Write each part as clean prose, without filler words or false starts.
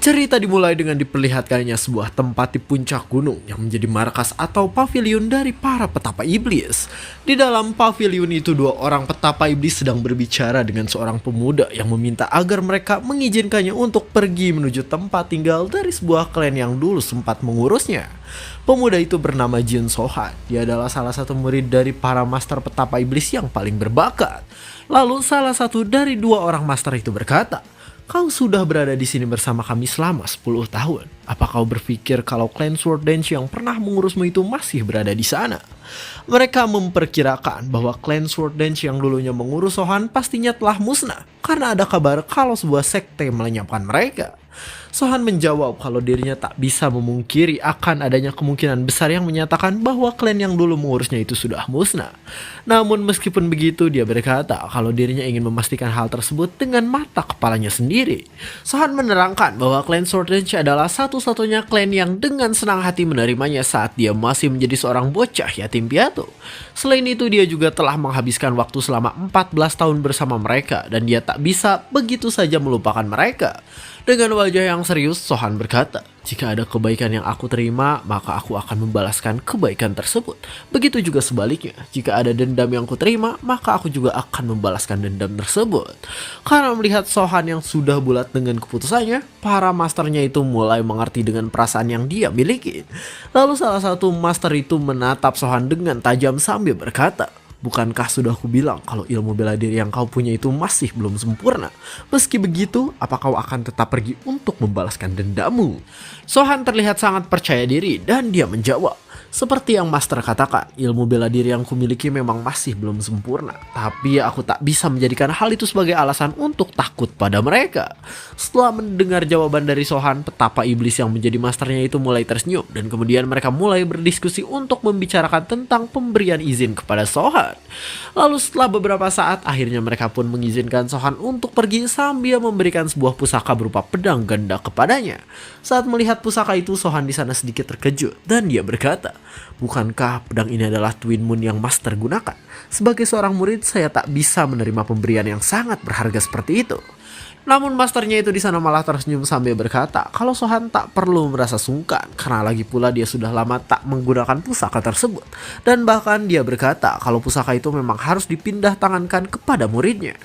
Cerita dimulai dengan diperlihatkannya sebuah tempat di puncak gunung yang menjadi markas atau pavilion dari para petapa iblis. Di dalam pavilion itu, dua orang petapa iblis sedang berbicara dengan seorang pemuda yang meminta agar mereka mengizinkannya untuk pergi menuju tempat tinggal dari sebuah klan yang dulu sempat mengurusnya. Pemuda itu bernama Jin Sohan. Dia adalah salah satu murid dari para master petapa iblis yang paling berbakat. Lalu salah satu dari dua orang master itu berkata, "Kau sudah berada di sini bersama kami selama 10 tahun. Apa kau berpikir kalau klan Sword Dance yang pernah mengurusmu itu masih berada di sana?" Mereka memperkirakan bahwa klan Sword Dance yang dulunya mengurus Sohan pastinya telah musnah karena ada kabar kalau sebuah sekte melenyapkan mereka. Sohan menjawab kalau dirinya tak bisa memungkiri akan adanya kemungkinan besar yang menyatakan bahwa klan yang dulu mengurusnya itu sudah musnah. Namun meskipun begitu, dia berkata kalau dirinya ingin memastikan hal tersebut dengan mata kepalanya sendiri. Sohan menerangkan bahwa klan Sword Dance adalah satu-satunya klan yang dengan senang hati menerimanya saat dia masih menjadi seorang bocah yatim piatu. Selain itu, dia juga telah menghabiskan waktu selama 14 tahun bersama mereka dan dia tak bisa begitu saja melupakan mereka. Dengan wajah yang serius, Sohan berkata, "Jika ada kebaikan yang aku terima, maka aku akan membalaskan kebaikan tersebut. Begitu juga sebaliknya, jika ada dendam yang kuterima, maka aku juga akan membalaskan dendam tersebut." Karena melihat Sohan yang sudah bulat dengan keputusannya, para masternya itu mulai mengerti dengan perasaan yang dia miliki. Lalu salah satu master itu menatap Sohan dengan tajam sambil berkata, "Bukankah sudah aku bilang kalau ilmu bela diri yang kau punya itu masih belum sempurna? Meski begitu, apa kau akan tetap pergi untuk membalaskan dendammu?" Sohan terlihat sangat percaya diri dan dia menjawab, "Seperti yang master katakan, ilmu bela diri yang kumiliki memang masih belum sempurna. Tapi aku tak bisa menjadikan hal itu sebagai alasan untuk takut pada mereka." Setelah mendengar jawaban dari Sohan, petapa iblis yang menjadi masternya itu mulai tersenyum. Dan kemudian mereka mulai berdiskusi untuk membicarakan tentang pemberian izin kepada Sohan. Lalu setelah beberapa saat, akhirnya mereka pun mengizinkan Sohan untuk pergi sambil memberikan sebuah pusaka berupa pedang ganda kepadanya. Saat melihat pusaka itu, Sohan di sana sedikit terkejut dan dia berkata, "Bukankah pedang ini adalah Twin Moon yang master gunakan? Sebagai seorang murid, saya tak bisa menerima pemberian yang sangat berharga seperti itu." Namun masternya itu di sana malah tersenyum sambil berkata kalau Sohan tak perlu merasa sungkan karena lagi pula dia sudah lama tak menggunakan pusaka tersebut. Dan bahkan dia berkata kalau pusaka itu memang harus dipindah tangankan kepada muridnya.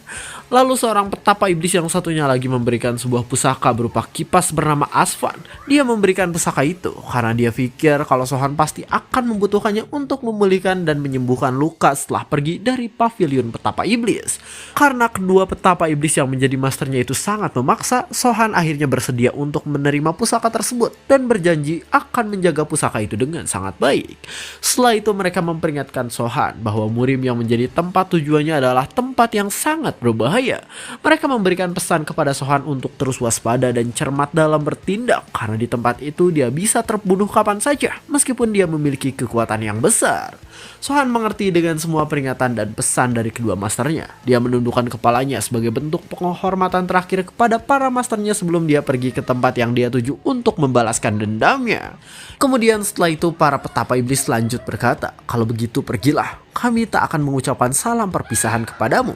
Lalu seorang petapa iblis yang satunya lagi memberikan sebuah pusaka berupa kipas bernama Asvan. Dia memberikan pusaka itu karena dia pikir kalau Sohan pasti akan membutuhkannya untuk memulihkan dan menyembuhkan luka setelah pergi dari pavilion petapa iblis. Karena kedua petapa iblis yang menjadi masternya itu sangat memaksa, Sohan akhirnya bersedia untuk menerima pusaka tersebut dan berjanji akan menjaga pusaka itu dengan sangat baik. Setelah itu mereka memperingatkan Sohan bahwa Murim yang menjadi tempat tujuannya adalah tempat yang sangat berbahaya. Mereka memberikan pesan kepada Sohan untuk terus waspada dan cermat dalam bertindak karena di tempat itu dia bisa terbunuh kapan saja meskipun dia memiliki kekuatan yang besar. Sohan mengerti dengan semua peringatan dan pesan dari kedua masternya. Dia menundukkan kepalanya sebagai bentuk penghormatan terakhir kepada para masternya sebelum dia pergi ke tempat yang dia tuju untuk membalaskan dendamnya. Kemudian setelah itu para petapa iblis lanjut berkata, "Kalau begitu pergilah. Kami tak akan mengucapkan salam perpisahan kepadamu.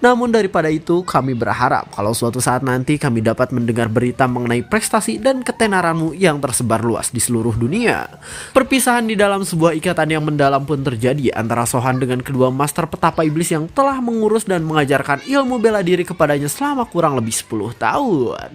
Namun daripada itu kami berharap kalau suatu saat nanti kami dapat mendengar berita mengenai prestasi dan ketenaranmu yang tersebar luas di seluruh dunia." Perpisahan di dalam sebuah ikatan yang mendalam pun terjadi antara Sohan dengan kedua master petapa iblis yang telah mengurus dan mengajarkan ilmu bela diri kepadanya selama kurang lebih 10 tahun.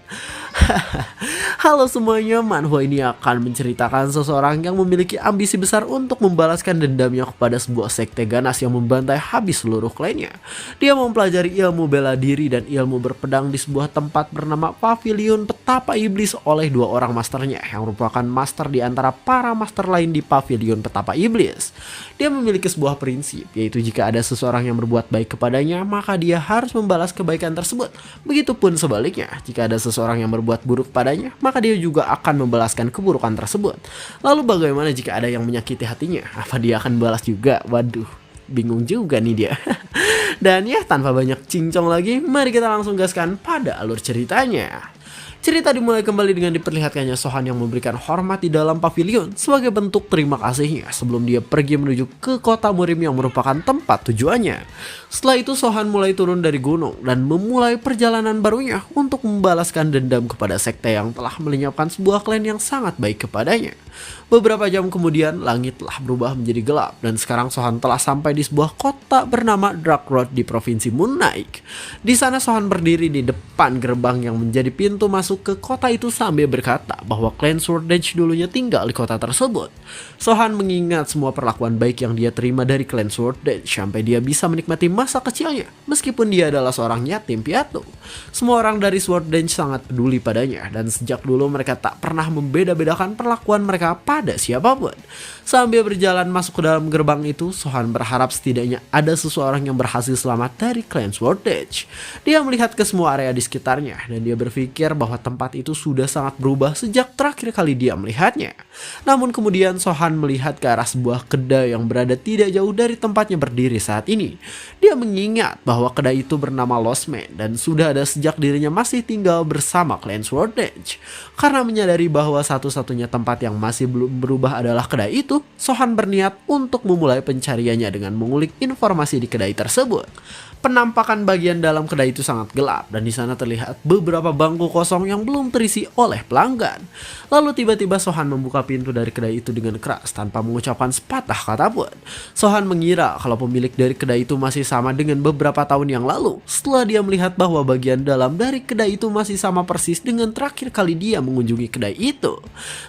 Halo semuanya, manhwa ini akan menceritakan seseorang yang memiliki ambisi besar untuk membalaskan dendamnya kepada sebuah sekte ganas yang membantai habis seluruh klannya. Dia mempelajari ilmu bela diri dan ilmu berpedang di sebuah tempat bernama Pavilion Petapa Iblis oleh dua orang masternya yang merupakan master di antara para master lain di Pavilion Petapa Iblis. Dia memiliki sebuah prinsip, yaitu jika ada seseorang yang berbuat baik kepadanya, maka dia harus membalas kebaikan tersebut. Begitupun sebaliknya, jika ada seseorang yang berbuat buruk padanya, maka dia juga akan membalaskan keburukan tersebut. Lalu bagaimana jika ada yang menyakiti hatinya? Apa dia akan balas juga? Waduh, bingung juga nih dia. Dan ya, tanpa banyak cincong lagi, mari kita langsung gaskan pada alur ceritanya. Cerita dimulai kembali dengan diperlihatkannya Sohan yang memberikan hormat di dalam pavilion sebagai bentuk terima kasihnya sebelum dia pergi menuju ke kota Murim yang merupakan tempat tujuannya. Setelah itu Sohan mulai turun dari gunung dan memulai perjalanan barunya untuk membalaskan dendam kepada sekte yang telah melenyapkan sebuah klan yang sangat baik kepadanya. Beberapa jam kemudian langit telah berubah menjadi gelap dan sekarang Sohan telah sampai di sebuah kota bernama Dark Road di provinsi Moon Lake. Di sana Sohan berdiri di depan gerbang yang menjadi pintu masuk ke kota itu sambil berkata bahwa klan Sword Edge dulunya tinggal di kota tersebut. Sohan mengingat semua perlakuan baik yang dia terima dari klan Sword Edge sampai dia bisa menikmati masa kecilnya meskipun dia adalah seorang yatim piatu. Semua orang dari Sword Edge sangat peduli padanya dan sejak dulu mereka tak pernah membeda-bedakan perlakuan mereka pada siapapun. Sambil berjalan masuk ke dalam gerbang itu, Sohan berharap setidaknya ada seseorang yang berhasil selamat dari klan Sword Edge. Dia melihat ke semua area di sekitarnya dan dia berpikir bahwa tempat itu sudah sangat berubah sejak terakhir kali dia melihatnya. Namun kemudian Sohan melihat ke arah sebuah kedai yang berada tidak jauh dari tempatnya berdiri saat ini. Dia mengingat bahwa kedai itu bernama Lost Man dan sudah ada sejak dirinya masih tinggal bersama klan Sword Edge. Karena menyadari bahwa satu-satunya tempat yang masih belum berubah adalah kedai itu, Sohan berniat untuk memulai pencariannya dengan mengulik informasi di kedai tersebut. Penampakan bagian dalam kedai itu sangat gelap dan di sana terlihat beberapa bangku kosong yang belum terisi oleh pelanggan. Lalu tiba-tiba Sohan membuka pintu dari kedai itu dengan keras tanpa mengucapkan sepatah kata pun. Sohan mengira kalau pemilik dari kedai itu masih sama dengan beberapa tahun yang lalu setelah dia melihat bahwa bagian dalam dari kedai itu masih sama persis dengan terakhir kali dia mengunjungi kedai itu.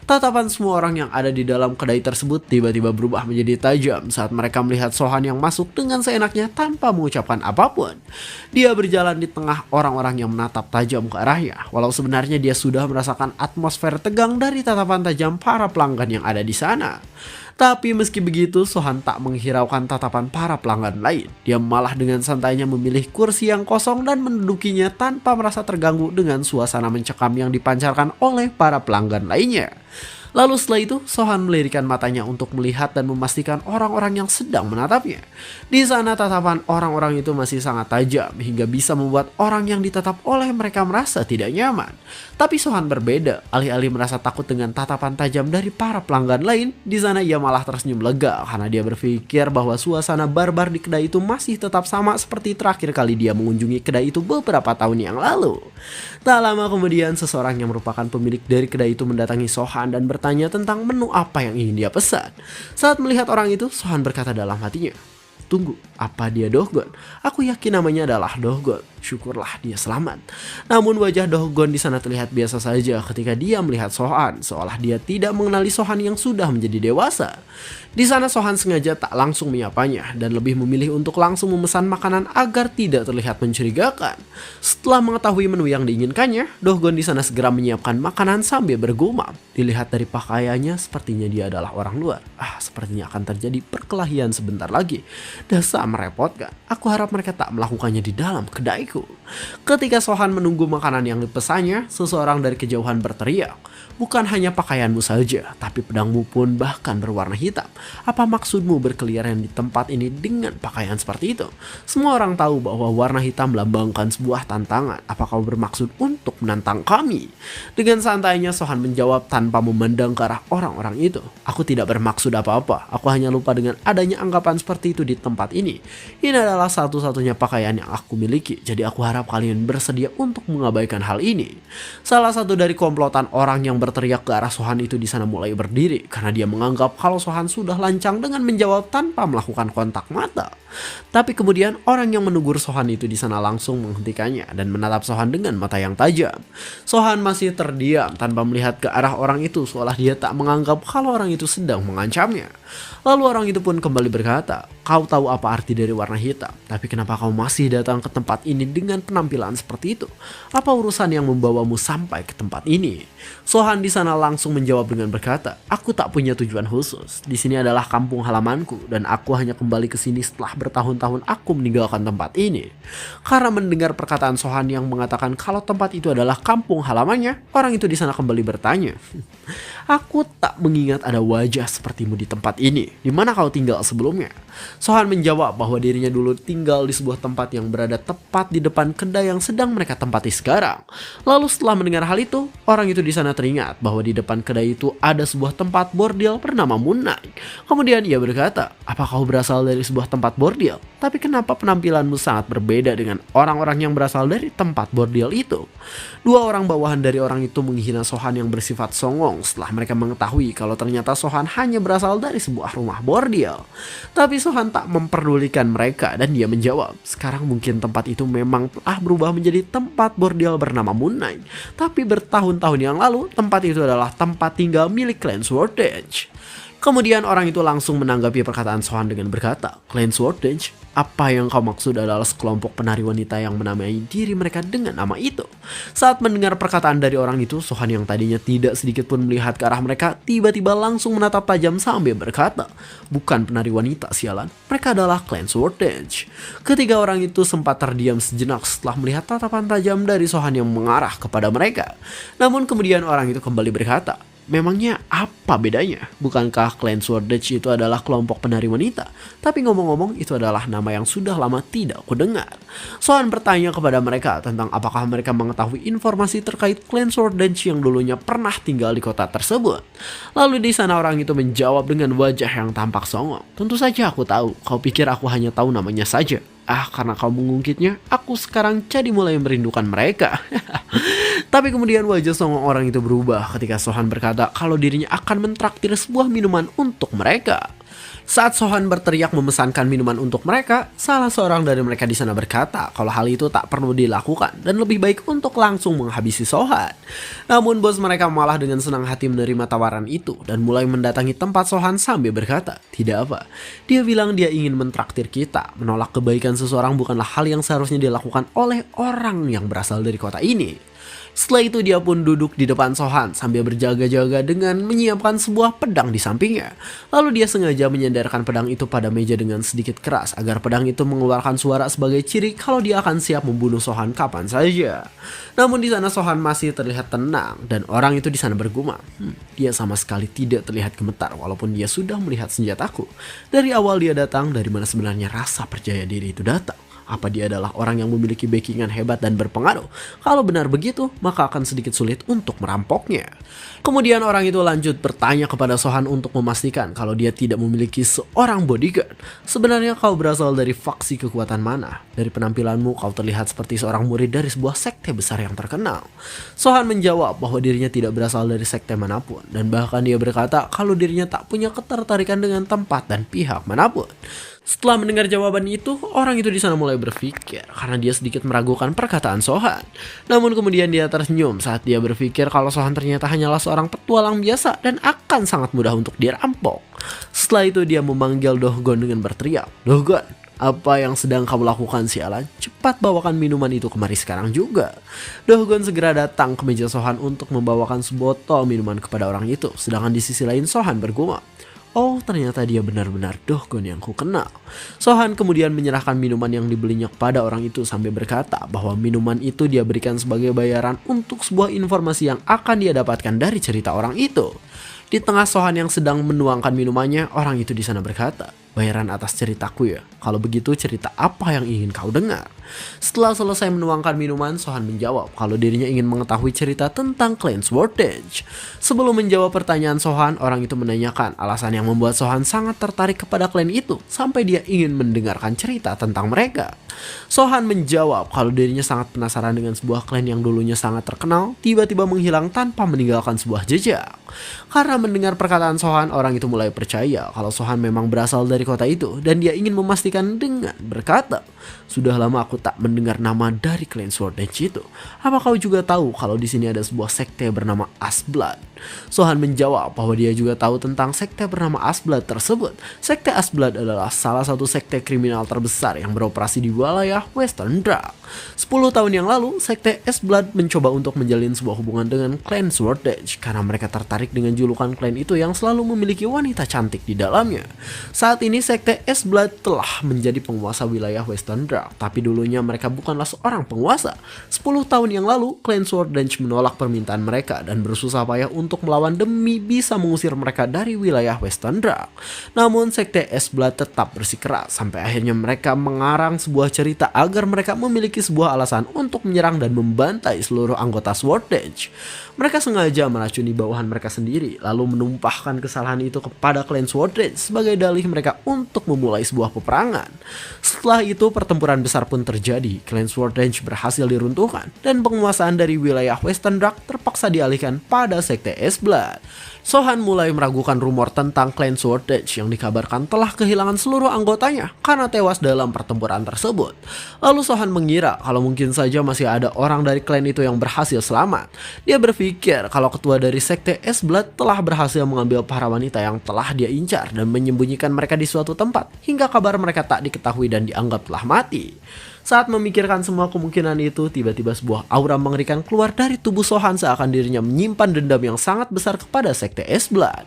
Tatapan semua orang yang ada di dalam kedai tersebut tiba-tiba berubah menjadi tajam saat mereka melihat Sohan yang masuk dengan seenaknya tanpa mengucapkan apapun. Dia berjalan di tengah orang-orang yang menatap tajam ke arahnya, walau sebenarnya dia sudah merasakan atmosfer tegang dari tatapan tajam para pelanggan yang ada di sana. Tapi meski begitu, Sohan tak menghiraukan tatapan para pelanggan lain. Dia malah dengan santainya memilih kursi yang kosong dan mendudukinya tanpa merasa terganggu dengan suasana mencekam yang dipancarkan oleh para pelanggan lainnya. Lalu setelah itu, Sohan melirikan matanya untuk melihat dan memastikan orang-orang yang sedang menatapnya. Di sana tatapan orang-orang itu masih sangat tajam hingga bisa membuat orang yang ditatap oleh mereka merasa tidak nyaman. Tapi Sohan berbeda, alih-alih merasa takut dengan tatapan tajam dari para pelanggan lain, di sana ia malah tersenyum lega karena dia berpikir bahwa suasana barbar di kedai itu masih tetap sama seperti terakhir kali dia mengunjungi kedai itu beberapa tahun yang lalu. Tak lama kemudian, seseorang yang merupakan pemilik dari kedai itu mendatangi Sohan dan bertanya tentang menu apa yang ingin dia pesan. Saat melihat orang itu, Sohan berkata dalam hatinya, "Tunggu, apa dia Dohgon? Aku yakin namanya adalah Dohgon. Syukurlah dia selamat." Namun wajah Dohgon di sana terlihat biasa saja ketika dia melihat Sohan, seolah dia tidak mengenali Sohan yang sudah menjadi dewasa. Di sana Sohan sengaja tak langsung menyapanya dan lebih memilih untuk langsung memesan makanan agar tidak terlihat mencurigakan. Setelah mengetahui menu yang diinginkannya, Dohgon di sana segera menyiapkan makanan sambil bergumam. Dilihat dari pakaiannya, sepertinya dia adalah orang luar. Sepertinya akan terjadi perkelahian sebentar lagi. Dasar merepotkan. Aku harap mereka tak melakukannya di dalam kedaiku. Ketika Sohan menunggu makanan yang dipesannya, seseorang dari kejauhan berteriak, "Bukan hanya pakaianmu saja, tapi pedangmu pun bahkan berwarna hitam. Apa maksudmu berkeliaran di tempat ini dengan pakaian seperti itu? Semua orang tahu bahwa warna hitam melambangkan sebuah tantangan. Apa kau bermaksud untuk menantang kami?" Dengan santainya Sohan menjawab tanpa memandang ke arah orang-orang itu. "Aku tidak bermaksud apa-apa. Aku hanya lupa dengan adanya anggapan seperti itu di tempat ini. Ini adalah satu-satunya pakaian yang aku miliki, jadi aku harap kalian bersedia untuk mengabaikan hal ini." Salah satu dari komplotan orang yang berteriak ke arah Sohan itu di sana mulai berdiri karena dia menganggap kalau Sohan sudah lancang dengan menjawab tanpa melakukan kontak mata. Tapi kemudian orang yang menegur Sohan itu di sana langsung menghentikannya dan menatap Sohan dengan mata yang tajam. Sohan masih terdiam tanpa melihat ke arah orang itu seolah dia tak menganggap kalau orang itu sedang mengancamnya. Lalu orang itu pun kembali berkata, "Kau tahu apa arti dari warna hitam, tapi kenapa kau masih datang ke tempat ini dengan penampilan seperti itu? Apa urusan yang membawamu sampai ke tempat ini?" Sohan di sana langsung menjawab dengan berkata, "Aku tak punya tujuan khusus. Di sini adalah kampung halamanku dan aku hanya kembali ke sini setelah bertahun-tahun aku meninggalkan tempat ini." Karena mendengar perkataan Sohan yang mengatakan kalau tempat itu adalah kampung halamannya, orang itu di sana kembali bertanya, "Aku tak mengingat ada wajah sepertimu di tempat ini. Di mana kau tinggal sebelumnya?" Sohan menjawab bahwa dirinya dulu tinggal di sebuah tempat yang berada tepat di depan kedai yang sedang mereka tempati sekarang. Lalu setelah mendengar hal itu, orang itu di sana teringat bahwa di depan kedai itu ada sebuah tempat bordil bernama Moon Knight. Kemudian ia berkata, "Apa kau berasal dari sebuah tempat bordil? Tapi kenapa penampilanmu sangat berbeda dengan orang-orang yang berasal dari tempat bordil itu?" Dua orang bawahan dari orang itu menghina Sohan yang bersifat songong setelah mereka mengetahui kalau ternyata Sohan hanya berasal dari sebuah rumah bordil. Tapi Sohan tak memperdulikan mereka dan dia menjawab, "Sekarang mungkin tempat itu memang telah berubah menjadi tempat bordil bernama Moon Knight. Tapi bertahun-tahun yang lalu tempat itu adalah tempat tinggal milik Clan Sword Edge." Kemudian orang itu langsung menanggapi perkataan Sohan dengan berkata, "Clan Sword Edge? Apa yang kau maksud adalah sekelompok penari wanita yang menamai diri mereka dengan nama itu?" Saat mendengar perkataan dari orang itu, Sohan yang tadinya tidak sedikit pun melihat ke arah mereka, tiba-tiba langsung menatap tajam sambil berkata, "Bukan penari wanita, sialan. Mereka adalah Clan Sword Edge." Ketiga orang itu sempat terdiam sejenak setelah melihat tatapan tajam dari Sohan yang mengarah kepada mereka. Namun kemudian orang itu kembali berkata, "Memangnya apa bedanya? Bukankah Clan Sword Edge itu adalah kelompok penari wanita? Tapi ngomong-ngomong itu adalah nama yang sudah lama tidak kudengar." Sohan bertanya kepada mereka tentang apakah mereka mengetahui informasi terkait Clan Sword Edge yang dulunya pernah tinggal di kota tersebut. Lalu di sana orang itu menjawab dengan wajah yang tampak songong, "Tentu saja aku tahu. Kau pikir aku hanya tahu namanya saja? Karena kau mengungkitnya, aku sekarang jadi mulai merindukan mereka." Tapi kemudian wajah songong orang itu berubah ketika Sohan berkata kalau dirinya akan mentraktir sebuah minuman untuk mereka. Saat Sohan berteriak memesankan minuman untuk mereka, salah seorang dari mereka di sana berkata kalau hal itu tak perlu dilakukan dan lebih baik untuk langsung menghabisi Sohan. Namun bos mereka malah dengan senang hati menerima tawaran itu dan mulai mendatangi tempat Sohan sambil berkata, "Tidak apa. Dia bilang dia ingin mentraktir kita. Menolak kebaikan seseorang bukanlah hal yang seharusnya dilakukan oleh orang yang berasal dari kota ini." Setelah itu dia pun duduk di depan Sohan sambil berjaga-jaga dengan menyiapkan sebuah pedang di sampingnya. Lalu dia sengaja menyandarkan pedang itu pada meja dengan sedikit keras agar pedang itu mengeluarkan suara sebagai ciri kalau dia akan siap membunuh Sohan kapan saja. Namun di sana Sohan masih terlihat tenang dan orang itu di sana bergumam, "Dia sama sekali tidak terlihat gemetar walaupun dia sudah melihat senjataku. Dari awal dia datang, dari mana sebenarnya rasa percaya diri itu datang? Apa dia adalah orang yang memiliki backingan hebat dan berpengaruh? Kalau benar begitu, maka akan sedikit sulit untuk merampoknya." Kemudian orang itu lanjut bertanya kepada Sohan untuk memastikan kalau dia tidak memiliki seorang bodyguard. "Sebenarnya kau berasal dari faksi kekuatan mana? Dari penampilanmu kau terlihat seperti seorang murid dari sebuah sekte besar yang terkenal." Sohan menjawab bahwa dirinya tidak berasal dari sekte manapun dan bahkan dia berkata kalau dirinya tak punya ketertarikan dengan tempat dan pihak manapun. Setelah mendengar jawaban itu, orang itu di sana mulai berpikir karena dia sedikit meragukan perkataan Sohan. Namun kemudian dia tersenyum saat dia berpikir kalau Sohan ternyata hanyalah seorang petualang biasa dan akan sangat mudah untuk dirampok. Setelah itu dia memanggil Dohgon dengan berteriak, "Dohgon, apa yang sedang kamu lakukan, sialan? Cepat bawakan minuman itu kemari sekarang juga." Dohgon segera datang ke meja Sohan untuk membawakan sebotol minuman kepada orang itu. Sedangkan di sisi lain Sohan bergumam, "Oh, ternyata dia benar-benar Dohgon yang ku kenal." Sohan kemudian menyerahkan minuman yang dibelinya kepada orang itu sambil berkata bahwa minuman itu dia berikan sebagai bayaran untuk sebuah informasi yang akan dia dapatkan dari cerita orang itu. Di tengah Sohan yang sedang menuangkan minumannya, orang itu di sana berkata, "Bayaran atas ceritaku ya? Kalau begitu cerita apa yang ingin kau dengar?" Setelah selesai menuangkan minuman, Sohan menjawab kalau dirinya ingin mengetahui cerita tentang Clan Sword Edge. Sebelum menjawab pertanyaan Sohan, orang itu menanyakan alasan yang membuat Sohan sangat tertarik kepada klan itu sampai dia ingin mendengarkan cerita tentang mereka. Sohan menjawab kalau dirinya sangat penasaran dengan sebuah klan yang dulunya sangat terkenal, tiba-tiba menghilang tanpa meninggalkan sebuah jejak. Karena mendengar perkataan Sohan, orang itu mulai percaya kalau Sohan memang berasal dari kota itu dan dia ingin memastikan dengan berkata, "Sudah lama aku tak mendengar nama dari Clan Sword Edge itu. Apa kau juga tahu kalau di sini ada sebuah sekte bernama Asblood?" Sohan menjawab bahwa dia juga tahu tentang sekte bernama Asblood tersebut. Sekte Asblood adalah salah satu sekte kriminal terbesar yang beroperasi di wilayah Western Dark. 10 tahun yang lalu, sekte Asblood mencoba untuk menjalin sebuah hubungan dengan Clan Sword Edge karena mereka tertarik dengan julukan klan itu yang selalu memiliki wanita cantik di dalamnya. Saat ini sekte Asblood telah menjadi penguasa wilayah Western Dark, tapi dulunya sebelumnya mereka bukanlah seorang penguasa. 10 tahun yang lalu, klan Sworddance menolak permintaan mereka dan bersusah payah untuk melawan demi bisa mengusir mereka dari wilayah Western Dark. Namun sekte S-Blood tetap bersikeras sampai akhirnya mereka mengarang sebuah cerita agar mereka memiliki sebuah alasan untuk menyerang dan membantai seluruh anggota Sworddance. Mereka sengaja meracuni bawahan mereka sendiri, lalu menumpahkan kesalahan itu kepada klan Sworddance sebagai dalih mereka untuk memulai sebuah peperangan. Setelah itu pertempuran besar pun terjadi, klan Sworddance berhasil diruntuhkan dan penguasaan dari wilayah Western Dark terpaksa dialihkan pada sekte S-Blood. Sohan mulai meragukan rumor tentang klan Sworddance yang dikabarkan telah kehilangan seluruh anggotanya karena tewas dalam pertempuran tersebut. Lalu Sohan mengira kalau mungkin saja masih ada orang dari klan itu yang berhasil selamat. Dia berpikir kalau ketua dari sekte S-Blood telah berhasil mengambil para wanita yang telah dia incar dan menyembunyikan mereka di suatu tempat hingga kabar mereka tak diketahui dan dianggap telah mati. Saat memikirkan semua kemungkinan itu, tiba-tiba sebuah aura mengerikan keluar dari tubuh Sohan seakan dirinya menyimpan dendam yang sangat besar kepada sekte S-Blood.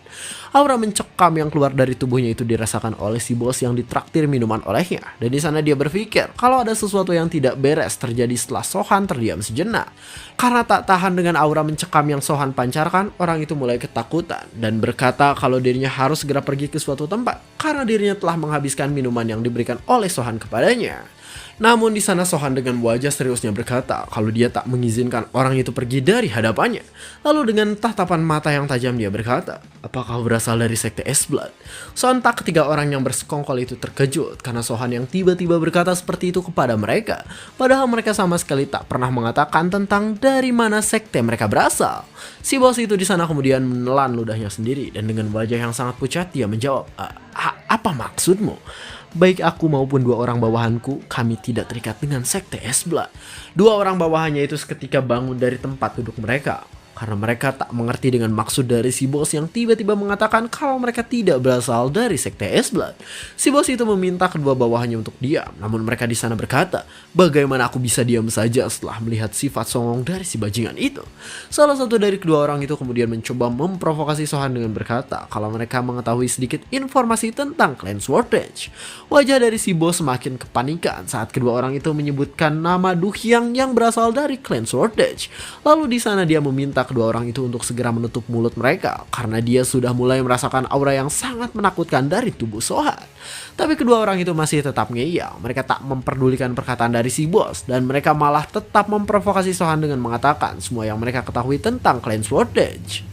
Aura mencekam yang keluar dari tubuhnya itu dirasakan oleh si bos yang ditraktir minuman olehnya. Dan di sana dia berpikir kalau ada sesuatu yang tidak beres terjadi setelah Sohan terdiam sejenak. Karena tak tahan dengan aura mencekam yang Sohan pancarkan, orang itu mulai ketakutan dan berkata kalau dirinya harus segera pergi ke suatu tempat karena dirinya telah menghabiskan minuman yang diberikan oleh Sohan kepadanya. Namun di sana Sohan dengan wajah seriusnya berkata kalau dia tak mengizinkan orang itu pergi dari hadapannya. Lalu dengan tatapan mata yang tajam dia berkata, apakah berasal dari sekte S-Blood? Sontak ketiga orang yang bersekongkol itu terkejut karena Sohan yang tiba-tiba berkata seperti itu kepada mereka. Padahal mereka sama sekali tak pernah mengatakan tentang dari mana sekte mereka berasal. Si bos itu di sana kemudian menelan ludahnya sendiri dan dengan wajah yang sangat pucat dia menjawab, apa maksudmu? Baik aku maupun dua orang bawahanku, kami tidak terikat dengan sekte S-Blood. Dua orang bawahannya itu seketika bangun dari tempat duduk mereka. Karena mereka tak mengerti dengan maksud dari si bos yang tiba-tiba mengatakan kalau mereka tidak berasal dari sekte S-Blood. Si bos itu meminta kedua bawahannya untuk diam, namun mereka di sana berkata, bagaimana aku bisa diam saja setelah melihat sifat songong dari si bajingan itu. Salah satu dari kedua orang itu kemudian mencoba memprovokasi Sohan dengan berkata kalau mereka mengetahui sedikit informasi tentang klan Sworddance. Wajah dari si bos semakin kepanikan saat kedua orang itu menyebutkan nama Du Hyang yang berasal dari klan Sworddance. Lalu di sana dia meminta kedua orang itu untuk segera menutup mulut mereka karena dia sudah mulai merasakan aura yang sangat menakutkan dari tubuh Sohan. Tapi kedua orang itu masih tetap ngeyel. Mereka tak memperdulikan perkataan dari si bos dan mereka malah tetap memprovokasi Sohan dengan mengatakan semua yang mereka ketahui tentang klan Sworddance.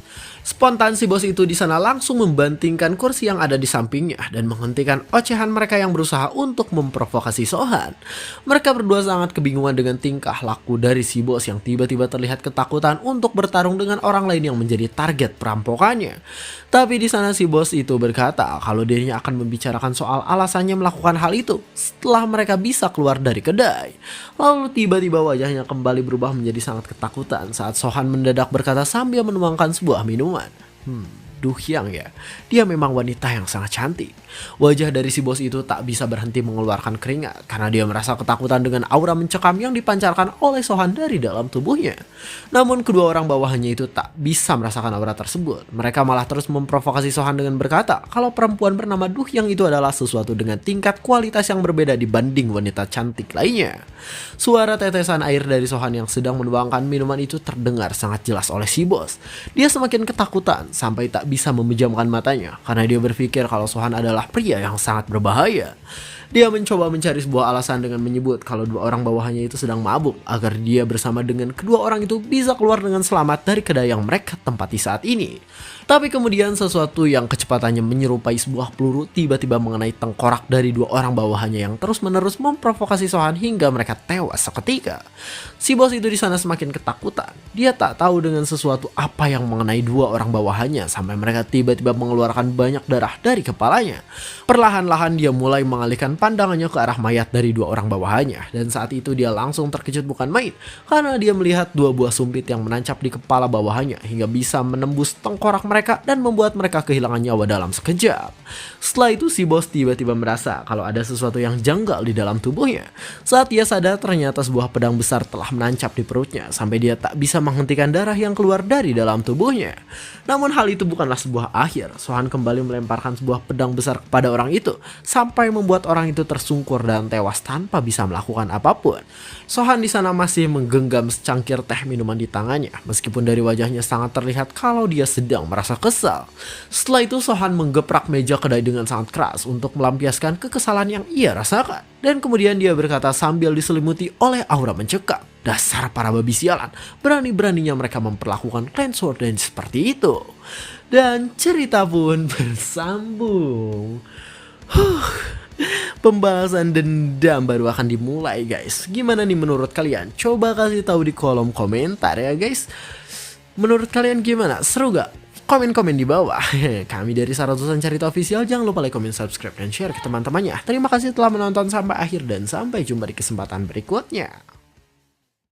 Spontan si bos itu di sana langsung membantingkan kursi yang ada di sampingnya dan menghentikan ocehan mereka yang berusaha untuk memprovokasi Sohan. Mereka berdua sangat kebingungan dengan tingkah laku dari si bos yang tiba-tiba terlihat ketakutan untuk bertarung dengan orang lain yang menjadi target perampokannya. Tapi di sana si bos itu berkata kalau dirinya akan membicarakan soal alasannya melakukan hal itu setelah mereka bisa keluar dari kedai. Lalu tiba-tiba wajahnya kembali berubah menjadi sangat ketakutan saat Sohan mendadak berkata sambil menuangkan sebuah minuman. Du Hyang ya, dia memang wanita yang sangat cantik. Wajah dari si bos itu tak bisa berhenti mengeluarkan keringat karena dia merasa ketakutan dengan aura mencekam yang dipancarkan oleh Sohan dari dalam tubuhnya. Namun kedua orang bawahannya itu tak bisa merasakan aura tersebut. Mereka malah terus memprovokasi Sohan dengan berkata kalau perempuan bernama Du Hyang itu adalah sesuatu dengan tingkat kualitas yang berbeda dibanding wanita cantik lainnya. Suara tetesan air dari Sohan yang sedang menuangkan minuman itu terdengar sangat jelas oleh si bos. Dia semakin ketakutan sampai tak bisa memejamkan matanya karena dia berpikir kalau Sohan adalah pria yang sangat berbahaya. Dia mencoba mencari sebuah alasan dengan menyebut kalau dua orang bawahannya itu sedang mabuk agar dia bersama dengan kedua orang itu bisa keluar dengan selamat dari kedai yang mereka tempati saat ini. Tapi kemudian sesuatu yang kecepatannya menyerupai sebuah peluru tiba-tiba mengenai tengkorak dari dua orang bawahannya yang terus-menerus memprovokasi Sohan hingga mereka tewas seketika. Si bos itu di sana semakin ketakutan. Dia tak tahu dengan sesuatu apa yang mengenai dua orang bawahannya sampai mereka tiba-tiba mengeluarkan banyak darah dari kepalanya. Perlahan-lahan dia mulai mengalihkan pandangannya ke arah mayat dari dua orang bawahannya dan saat itu dia langsung terkejut bukan main karena dia melihat dua buah sumpit yang menancap di kepala bawahannya hingga bisa menembus tengkorak mereka dan membuat mereka kehilangan nyawa dalam sekejap. Setelah itu si bos tiba-tiba merasa kalau ada sesuatu yang janggal di dalam tubuhnya. Saat dia sadar ternyata sebuah pedang besar telah menancap di perutnya sampai dia tak bisa menghentikan darah yang keluar dari dalam tubuhnya. Namun hal itu bukanlah sebuah akhir. Sohan kembali melemparkan sebuah pedang besar kepada orang itu sampai membuat orang orang itu tersungkur dan tewas tanpa bisa melakukan apapun. Sohan di sana masih menggenggam secangkir teh minuman di tangannya, meskipun dari wajahnya sangat terlihat kalau dia sedang merasa kesal. Setelah itu Sohan menggeprak meja kedai dengan sangat keras untuk melampiaskan kekesalan yang ia rasakan. Dan kemudian dia berkata sambil diselimuti oleh aura mencekam, "Dasar para babi sialan, berani-beraninya mereka memperlakukan Clan Sword Dance seperti itu." Dan cerita pun bersambung. Pembahasan dendam baru akan dimulai guys. Gimana nih menurut kalian? Coba kasih tahu di kolom komentar ya guys. Menurut kalian gimana? Seru gak? Komen-komen di bawah. Kami dari Saratusan Cerita Official, jangan lupa like, comment, subscribe, dan share ke teman-temannya. Terima kasih telah menonton sampai akhir dan sampai jumpa di kesempatan berikutnya.